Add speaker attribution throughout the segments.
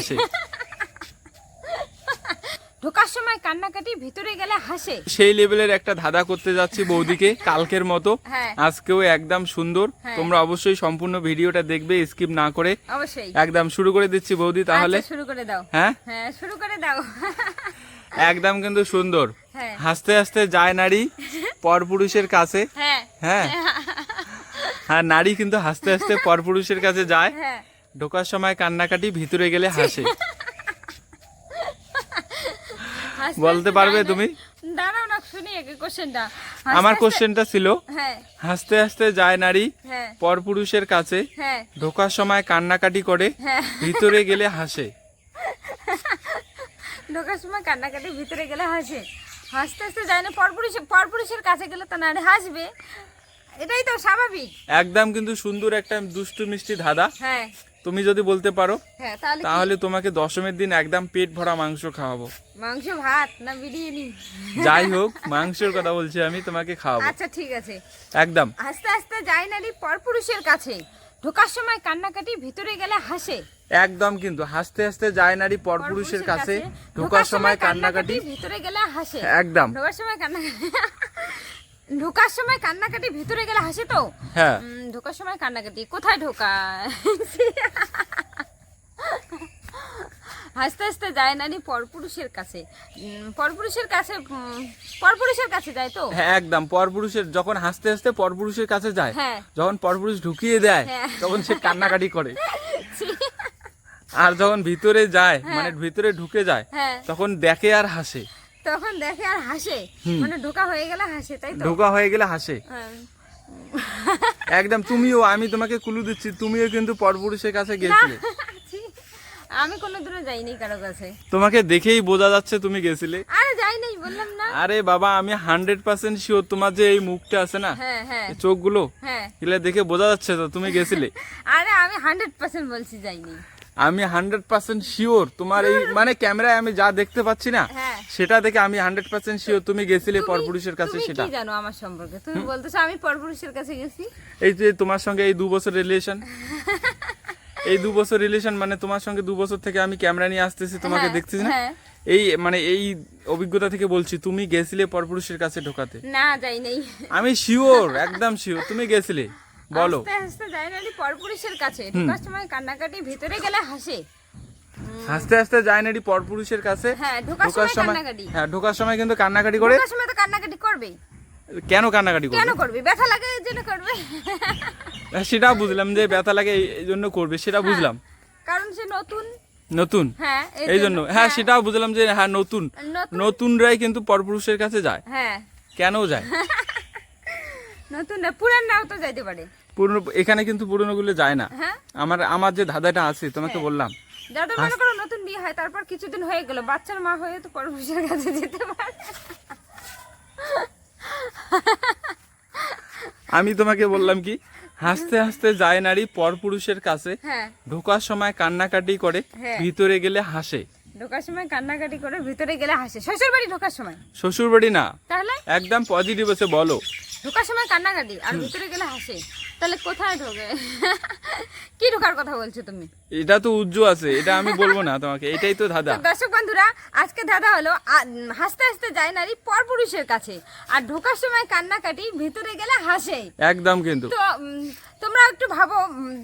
Speaker 1: হাসে।
Speaker 2: ঢোকার সময় কান্নাকাটি, ভিতরে গেলে হাসে।
Speaker 1: সেই লেভেলের একটা ধাঁধা করতে যাচ্ছি বৌদিকে কালকের মতো।
Speaker 2: হ্যাঁ।
Speaker 1: আজকেও একদম সুন্দর।
Speaker 2: হ্যাঁ।
Speaker 1: তোমরা অবশ্যই সম্পূর্ণ ভিডিওটা দেখবে, স্কিপ না করে।
Speaker 2: অবশ্যই।
Speaker 1: একদম শুরু করে দিচ্ছি বৌদি তাহলে।
Speaker 2: আচ্ছা, শুরু করে দাও।
Speaker 1: হ্যাঁ
Speaker 2: হ্যাঁ, শুরু করে দাও।
Speaker 1: একদম কিন্তু সুন্দর।
Speaker 2: হ্যাঁ।
Speaker 1: হাসতে হাসতে যায় নারী পরপুরুষের কাছে।
Speaker 2: হ্যাঁ।
Speaker 1: হ্যাঁ হ্যাঁ, নারী কিন্তু হাসতে হাসতে পরপুরুষের কাছে যায়।
Speaker 2: হ্যাঁ।
Speaker 1: ঢোকার সময় কান্নাকাটি, ভিতরে গেলে হাসে।
Speaker 2: হাসতে
Speaker 1: বলতে
Speaker 2: হাসতে
Speaker 1: পারবে
Speaker 2: যায় না-
Speaker 1: তুমি?
Speaker 2: দাঁড়াও না, শুনি আগে কোশ্চেনটা।
Speaker 1: আমার কোশ্চেনটা ছিল,
Speaker 2: হ্যাঁ।
Speaker 1: হাসতে হাসতে যায় নারী
Speaker 2: হ্যাঁ।
Speaker 1: পরপুরুষের কাছে,
Speaker 2: হ্যাঁ।
Speaker 1: ঢোকার সময় কান্নাকাটি করে,
Speaker 2: হ্যাঁ।
Speaker 1: ভিতরে গেলে হাসে।
Speaker 2: ঢোকার সময় কান্নাকাটি, ভিতরে গেলে হাসে। হাসতে হাসতে যায় না পরপুরুষের কাছে গেলে তো নারী হাসবে, এটাই তো স্বাভাবিক।
Speaker 1: একদম কিন্তু সুন্দর একটা দুষ্টু মিষ্টি ধাঁধা।
Speaker 2: হ্যাঁ।
Speaker 1: তুমি যদি বলতে পারো
Speaker 2: হ্যাঁ, তাহলে কি?
Speaker 1: তাহলে তোমাকে দশমীর দিন একদম পেট ভরা মাংস খাওয়াবো।
Speaker 2: মাংস ভাত না বিরিয়ানি?
Speaker 1: যাই হোক, মাংসের কথা বলছি আমি, তোমাকে খাওয়াবো
Speaker 2: আচ্ছা, ঠিক আছে।
Speaker 1: একদম।
Speaker 2: হাসতে হাসতে যায় নারী পরপুরুষের কাছে, ঢোকার সময় কান্নাকাটি, ভিতরে গেলে হাসে।
Speaker 1: একদম কিন্তু হাসতে হাসতে যায় নারী পরপুরুষের কাছে, ঢোকার সময় কান্নাকাটি,
Speaker 2: ভিতরে গেলে হাসে।
Speaker 1: একদম।
Speaker 2: ঢোকার সময় কান্নাকাটি, ঢোকার সময় কান্নাকাটি, ভিতরে গেলে হাসে তো।
Speaker 1: হ্যাঁ।
Speaker 2: ঢোকার সময় কান্নাকাটি কোথায় ঢোকায়? হাসতে হাসতে যায় নারী পরপুরুষের কাছে, পরপুরুষের কাছে যায় তো।
Speaker 1: হ্যাঁ একদম, পরপুরুষের যখন হাসতে হাসতে পরপুরুষের কাছে যায়,
Speaker 2: হ্যাঁ।
Speaker 1: যখন পরপুরুষ ঢুকিয়ে দেয়
Speaker 2: হ্যাঁ।
Speaker 1: তখন সে কান্নাকাটি করে। আর যখন ভিতরে যায়, মানে ভিতরে ঢুকে যায়,
Speaker 2: হ্যাঁ।
Speaker 1: তখন দেখে আর হাসে।
Speaker 2: তখন দেখে আর হাসে, মানে ঢোকা হয়ে গেলে হাসে, তাই তো?
Speaker 1: ঢোকা হয়ে গেলে হাসে।
Speaker 2: হ্যাঁ।
Speaker 1: একদম। তুমিও, আমি তোমাকে ক্লু দিচ্ছি, তুমিও কিন্তু পরপুরুষের কাছে
Speaker 2: না,
Speaker 1: গেছিলে।
Speaker 2: ছি, আমি কোনোদিনও যাইনি কারো কাছে।
Speaker 1: তোমাকে দেখেই বোঝা যাচ্ছে তুমি গেছিলে।
Speaker 2: আরে যাই নাই, বললাম না।
Speaker 1: আরে বাবা, আমি 100% শিওর, তোমার যে এই মুখটা আছে না,
Speaker 2: হ্যাঁ। হ্যাঁ।
Speaker 1: এই চোখগুলো,
Speaker 2: হ্যাঁ।
Speaker 1: এগুলো দেখে বোঝা যাচ্ছে তো তুমি গেছিলে।
Speaker 2: আরে আমি 100% বলছি যাইনি।
Speaker 1: আমি 100% শিওর, তোমার এই মানে ক্যামেরায় আমি যা দেখতে পাচ্ছি না,
Speaker 2: হ্যাঁ।
Speaker 1: সেটা দেখে আমি 100% শিওর তুমি গেছিলে পরপুরুষের কাছে।
Speaker 2: তুমি
Speaker 1: সেটা
Speaker 2: কি জানো আমার সম্পর্কে? তুমি বলতেছো আমি পরপুরুষের কাছে গেছি?
Speaker 1: এই যে তোমার সঙ্গে এই 2 বছর রিলেশন, এই 2 বছর রিলেশন, মানে তোমার সঙ্গে 2 বছর থেকে আমি ক্যামেরা নিয়ে আসতেছি, তোমাকে
Speaker 2: হ্যাঁ,
Speaker 1: দেখতেছি না,
Speaker 2: হ্যাঁ।
Speaker 1: এই মানে এই অভিজ্ঞতা থেকে বলছি তুমি গেছিলে পরপুরুষের কাছে ঢোকাতে।
Speaker 2: না, যাই নাই।
Speaker 1: আমি শিওর, একদম শিওর তুমি গেছিলে। বলো।
Speaker 2: হাসতে হাসতে যায় নারী পরপুরুষের কাছে, ঢোকার সময় কান্নাকাটি, ভিতরে গেলে হাসে।
Speaker 1: হাসতে হাসতে যায় নারী পরপুরুষের কাছে,
Speaker 2: হ্যাঁ, ঢোকার সময় কান্নাকাটি।
Speaker 1: হ্যাঁ ঢোকার সময় কিন্তু কান্নাকাটি করে।
Speaker 2: ঢোকার সময় তো কান্নাকাটি করবেই।
Speaker 1: কেন কান্নাকাটি
Speaker 2: কেন
Speaker 1: করবে?
Speaker 2: করবে? ব্যথা লাগে এই জন্য করবে।
Speaker 1: সেটা বুঝলাম যে ব্যথা লাগে এই জন্য করবে, সেটা বুঝলাম।
Speaker 2: কারণ সে নতুন।
Speaker 1: নতুন,
Speaker 2: হ্যাঁ,
Speaker 1: এই জন্য। হ্যাঁ, সেটাও বুঝলাম যে হ্যাঁ নতুন,
Speaker 2: নতুন।
Speaker 1: নতুনরাই কিন্তু পরপুরুষের কাছে যায়।
Speaker 2: হ্যাঁ,
Speaker 1: কেন যায়?
Speaker 2: নতুন না, পুরান নাও তো যাইতে পারে।
Speaker 1: পুরনো, এখানে কিন্তু পুরনো গুলো যায় না।
Speaker 2: হ্যাঁ।
Speaker 1: আমার যে ধাঁধাটা আছে তোমাকে বললাম,
Speaker 2: যাদের মনে করো নতুন বিয়ে হয়, তারপর কিছুদিন হয়ে গেল, বাচ্চার মা হয়ে তো পরপুরুষের কাছে যেতে পারে।
Speaker 1: আমি তোমাকে বললাম কি, হাসতে হাসতে যায় নারী পরপুরুষের কাছে,
Speaker 2: হ্যাঁ।
Speaker 1: ঢোকার সময় কান্নাকাটি করে,
Speaker 2: হ্যাঁ।
Speaker 1: ভিতরে গেলে হাসে।
Speaker 2: ঢোকার সময় কান্নাকাটি করে, ভিতরে গেলে হাসে। শ্বশুর বাড়ি ঢোকার সময়?
Speaker 1: শ্বশুর বাড়ি না,
Speaker 2: তাহলে
Speaker 1: একদম পজিটিভ আছে, বলো।
Speaker 2: ঢোকার সময় কান্নাকাটি আর ভিতরে গেলে হাসে, তাহলে কোথায় ঢোকে? কি ঢোকার কথা বলছো তুমি?
Speaker 1: এটা তো উজ্জ্বল আছে, এটা আমি বলবো না তোমাকে, এটাই তো ধাঁধা।
Speaker 2: তো দর্শক বন্ধুরা, আজকে দাদা হলো হাসতে হাসতে যায় নারী পরপুরুষের কাছে, আর ঢোকার সময় কান্নাকাটি, ভিতরে গেলে হাসে।
Speaker 1: একদম কিন্তু।
Speaker 2: তো তোমরা একটু ভাবো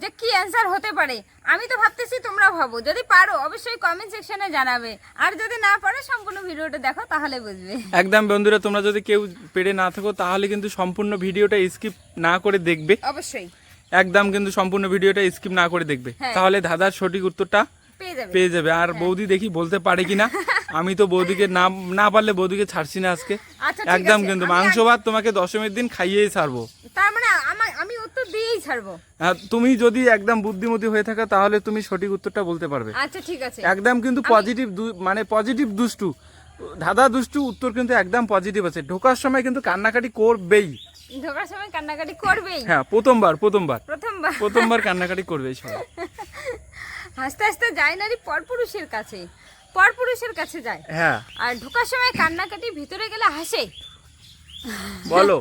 Speaker 2: যে কি অ্যান্সার হতে পারে। আমি তো ভাবতেছি, তোমরা ভাবো। যদি পারো অবশ্যই কমেন্ট সেকশনে জানাবে, আর যদি না পারো সম্পূর্ণ ভিডিওটা দেখো, তাহলে বুঝবে।
Speaker 1: একদম বন্ধুরা, তোমরা যদি কেউ পেরে না থাকো তাহলে কিন্তু সম্পূর্ণ ভিডিওটা স্কিপ না করে দেখবে।
Speaker 2: অবশ্যই
Speaker 1: একদম কিন্তু সম্পূর্ণ ভিডিওটা স্কিপ না করে দেখবে,
Speaker 2: হ্যাঁ।
Speaker 1: তাহলে ধাঁধার সঠিক উত্তরটা
Speaker 2: পেয়ে যাবে।
Speaker 1: পেয়ে যাবে। আর বৌদি দেখি বলতে পারে কিনা। আমি তো বৌদিকে না পারলে বৌদিকে ছাড়ছি না আজকে।
Speaker 2: আচ্ছা, ঠিক
Speaker 1: একদম
Speaker 2: আছে।
Speaker 1: কিন্তু
Speaker 2: আমি
Speaker 1: মাংস ভাত তোমাকে দশমীর দিন খাইয়েই ছাড়বো।
Speaker 2: তার মানে আমি উত্তর দিয়েই ছাড়বো।
Speaker 1: তুমি যদি একদম বুদ্ধিমতী হয়ে থাকো তাহলে তুমি সঠিক উত্তরটা বলতে পারবে।
Speaker 2: আচ্ছা, ঠিক আছে।
Speaker 1: একদম কিন্তু পজিটিভ, মানে পজিটিভ দুষ্টু ধাঁধা, দুষ্টু উত্তর কিন্তু একদম পজিটিভ আছে। ঢোকার সময় কিন্তু কান্নাকাটি করবেই।
Speaker 2: ঢোকার সময় কান্নাকাটি করবেই।
Speaker 1: হ্যাঁ, প্রথমবার কান্নাকাটি করবেই সবাই।
Speaker 2: হাসতে হাসতে যায় নারী পরপুরুষের কাছে যায়।
Speaker 1: হ্যাঁ,
Speaker 2: আর ঢোকার সময় কান্নাকাটি, ভিতরে গেলে হাসে।
Speaker 1: বলো।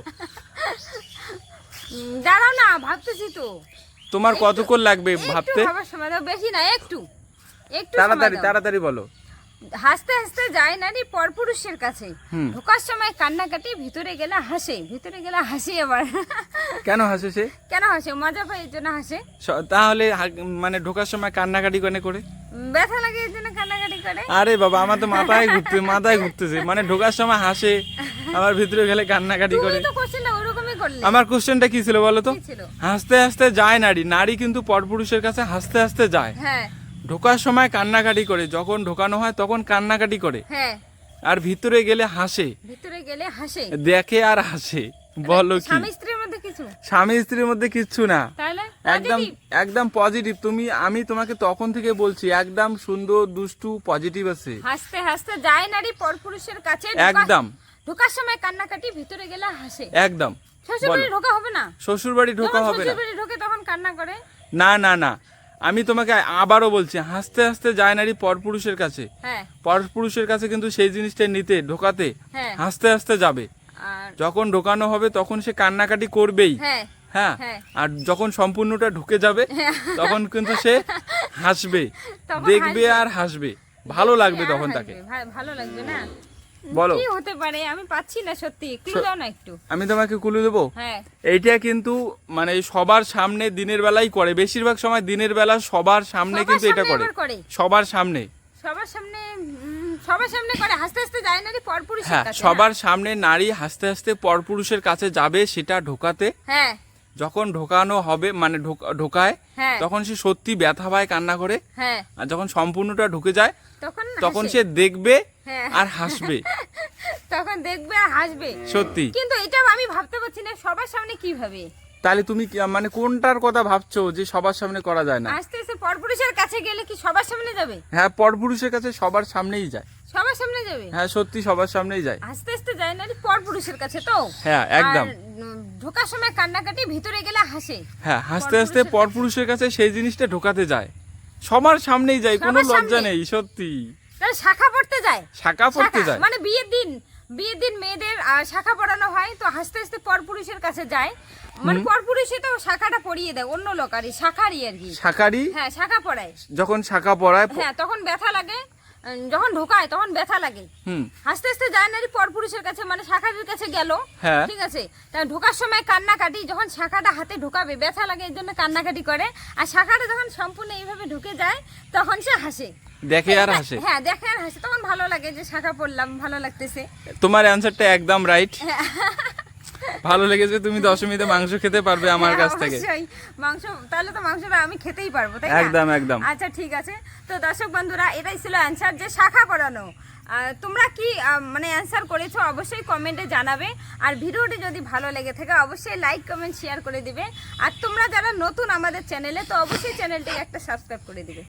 Speaker 2: দাঁড়াও না, ভাবতেছি তো।
Speaker 1: তোমার কতক্ষণ লাগবে
Speaker 2: একটু
Speaker 1: ভাবতে?
Speaker 2: ভাবার সময় দাও, বেশি না, একটু। একটু সময়
Speaker 1: তাড়াতাড়ি
Speaker 2: দাও।
Speaker 1: তাড়াতাড়ি বলো।
Speaker 2: হাসতে হাসতে যায় নারী পরপুরুষের কাছে, ঢোকার সময় কান্নাকাটি, ভিতরে গেলে হাসে, ভিতরে গেলে হাসি আবার।
Speaker 1: কেন হাসে সে?
Speaker 2: কেন হাসে? মজা পায় এর জন্য হাসে।
Speaker 1: তাহলে মানে ঢোকার সময় কান্নাকাটি কেন করে?
Speaker 2: ব্যথা লাগে এর জন্য কান্নাকাটি করে।
Speaker 1: আরে বাবা, আমার তো মাথায় ঘুরতেছে। মানে ঢোকার সময় হাসে, আবার ভিতরে গেলে কান্নাকাটি করে।
Speaker 2: তুমি তো কোশ্চেনটা ওরকমই করলে।
Speaker 1: আমার কোশ্চেনটা কি ছিল বলো তো?
Speaker 2: কি ছিল?
Speaker 1: হাসতে হাসতে যায় নারী, নারী কিন্তু পরপুরুষের কাছে হাসতে হাসতে যায়।
Speaker 2: হ্যাঁ
Speaker 1: ঢোকার সময় কান্নাকাটি করে, যখন ঢোকানো হয় তখন কান্নাকাটি করে,
Speaker 2: হ্যাঁ,
Speaker 1: আর ভিতরে গেলে হাসে,
Speaker 2: ভিতরে গেলে হাসে।
Speaker 1: দেখে আর হাসে। বলো কি?
Speaker 2: স্বামী স্ত্রীর মধ্যে কিছু?
Speaker 1: স্বামী স্ত্রীর মধ্যে কিচ্ছু না,
Speaker 2: তাহলে
Speaker 1: একদম একদম পজিটিভ। আমি তোমাকে তখন থেকে বলছি, একদম সুন্দর দুষ্টু পজিটিভ আছে।
Speaker 2: হাসতে হাসতে যায় নারী পরপুরুষের কাছে,
Speaker 1: একদম।
Speaker 2: ঢোকার সময় কান্নাকাটি, ভিতরে গেলে হাসে।
Speaker 1: একদম।
Speaker 2: শ্বশুর বাড়ি ঢোকা হবে না?
Speaker 1: শ্বশুর বাড়ি ঢোকা হবে না।
Speaker 2: শ্বশুর বাড়ি ঢোকে তখন কান্না করে?
Speaker 1: না না না, আমি তোমাকে আবারও বলছি, হাসতে হাসতে যায় নারী পরপুরুষের কাছে।
Speaker 2: হ্যাঁ,
Speaker 1: পরপুরুষের কাছে কিন্তু সেই জিনিসটা নিতে, ঢোকাতে
Speaker 2: হ্যাঁ।
Speaker 1: হাসতে হাসতে যাবে।
Speaker 2: আর
Speaker 1: যখন ঢোকানো হবে তখন সে কান্নাকাটি করবেই।
Speaker 2: হ্যাঁ
Speaker 1: হ্যাঁ,
Speaker 2: হ্যাঁ।
Speaker 1: আর যখন সম্পূর্ণটা ঢুকে যাবে তখন কিন্তু সে হাসবে,
Speaker 2: তখন
Speaker 1: দেখবে
Speaker 2: হাসবে।
Speaker 1: আর হাসবে, ভালো লাগবে
Speaker 2: আর
Speaker 1: তখন
Speaker 2: হাসবে।
Speaker 1: তাকে।
Speaker 2: ভালো লাগবে না?
Speaker 1: বলো।
Speaker 2: কি হতে পারে আমি পাচ্ছি না, সত্যি ক্লু দাও না একটু।
Speaker 1: আমি তোমাকে কুলু দেবো।
Speaker 2: হ্যাঁ,
Speaker 1: এইটা কিন্তু মানে সবার সামনে দিনের বেলায় করে, বেশিরভাগ সময় দিনের বেলা সবার সামনে
Speaker 2: সবার
Speaker 1: কিন্তু এটা
Speaker 2: সামনে
Speaker 1: করে,
Speaker 2: এবার করে।
Speaker 1: সবার সামনে।
Speaker 2: সবার সামনে সবার সামনে করে হাসতে হাসতে যায় নারী পরপুরুষের
Speaker 1: হ্যাঁ,
Speaker 2: কাছে।
Speaker 1: সবার সামনে নারী হাসতে হাসতে পরপুরুষের কাছে যাবে, সেটা ঢোকাতে।
Speaker 2: হ্যাঁ
Speaker 1: যখন ঢোকানো হবে মানে ঢোকায়,
Speaker 2: হ্যাঁ
Speaker 1: তখন সে সত্যি ব্যথা পায়, কান্না করে।
Speaker 2: হ্যাঁ,
Speaker 1: আর যখন সম্পূর্ণটা ঢুকে যায় তখন
Speaker 2: হাসে।
Speaker 1: সে দেখবে
Speaker 2: হ্যাঁ।
Speaker 1: আর হাসবে।
Speaker 2: তখন দেখবে আর হাসবে।
Speaker 1: সত্যি।
Speaker 2: কিন্তু এটা আমি ভাবতে পারছি না সবার সামনে কিভাবে।
Speaker 1: তাহলে তুমি মানে কোনটার কথা ভাবছো যে সবার সামনে করা যায় না?
Speaker 2: আস্তে আস্তে পরপুরুষের কাছে গেলে কি সবার সামনে যাবে?
Speaker 1: হ্যাঁ, পরপুরুষের কাছে সবার সামনেই যায়।
Speaker 2: সবার সামনে যাবে?
Speaker 1: হ্যাঁ, সত্যি সবার সামনেই যায়।
Speaker 2: আস্তে আস্তে যায় নারী পরপুরুষের কাছে তো।
Speaker 1: হ্যাঁ, একদম।
Speaker 2: আর, ঢোকার সময় কান্নাকাটি, ভিতরে গেলে হাসে।
Speaker 1: হ্যাঁ, হাসতে হাসতে পরপুরুষের কাছে সেই জিনিসটা ঢোকাতে যায়, সবার সামনেই যায়, কোনো
Speaker 2: সবার
Speaker 1: লজ্জা
Speaker 2: সামনে।
Speaker 1: নেই। সত্যি।
Speaker 2: তাহলে শাখা পড়তে যায়।
Speaker 1: শাখা পড়তে যায়।
Speaker 2: মানে বিয়ের দিন মেয়েদের শাখা পড়ানো হয়, তো হাসতে হাসতে পরপুরুষের কাছে যায়। মানে পরপুরুষে তো শাখাটা পরিয়ে দেয় অন্য লোকারই, শাখারই আর কি।
Speaker 1: শাখারি।
Speaker 2: হ্যাঁ, শাখা পড়ায়।
Speaker 1: যখন শাখা পড়ায়,
Speaker 2: হ্যাঁ, তখন ব্যথা লাগে। যখন ঢোকায় তখন ব্যথা লাগে। হাসতে হাসতে যায় নারী পরপুরুষের কাছে, মানে শাখারির কাছে গেল।
Speaker 1: হ্যাঁ।
Speaker 2: ঠিক আছে, তা ঢোকার সময় কান্নাকাটি, যখন শাখাটা হাতে ঢোকাবে ব্যথা লাগে, এর জন্য কান্নাকাটি করে। আর শাখাটা যখন সম্পূর্ণ এইভাবে ঢুকে যায় তখন সে হাসে,
Speaker 1: দেখে আর হাসে।
Speaker 2: হ্যাঁ, দেখে আর হাসে। তখন ভালো লাগে যে শাখা পড়লাম, ভালো লাগতেছে।
Speaker 1: তোমার অ্যানসারটা একদম রাইট। ভালো লেগেছে, তুমি দশমীতে মাংস খেতে পারবে আমার কাছ থেকে।
Speaker 2: অবশ্যই মাংস, তাহলে তো মাংসটা আমি খেতেই পারবো, তাই না?
Speaker 1: একদম একদম।
Speaker 2: আচ্ছা, ঠিক আছে। তো দর্শক বন্ধুরা, এটাই ছিল অ্যানসার, যে শাখা পড়ানো। তোমরা কি মানে অ্যানসার করেছো অবশ্যই কমেন্টে জানাবে। আর ভিডিওটি যদি ভালো লেগে থাকে অবশ্যই লাইক কমেন্ট শেয়ার করে দিবে। আর তোমরা যারা নতুন আমাদের চ্যানেলে, তো অবশ্যই চ্যানেলটিকে একটা সাবস্ক্রাইব করে দিবে।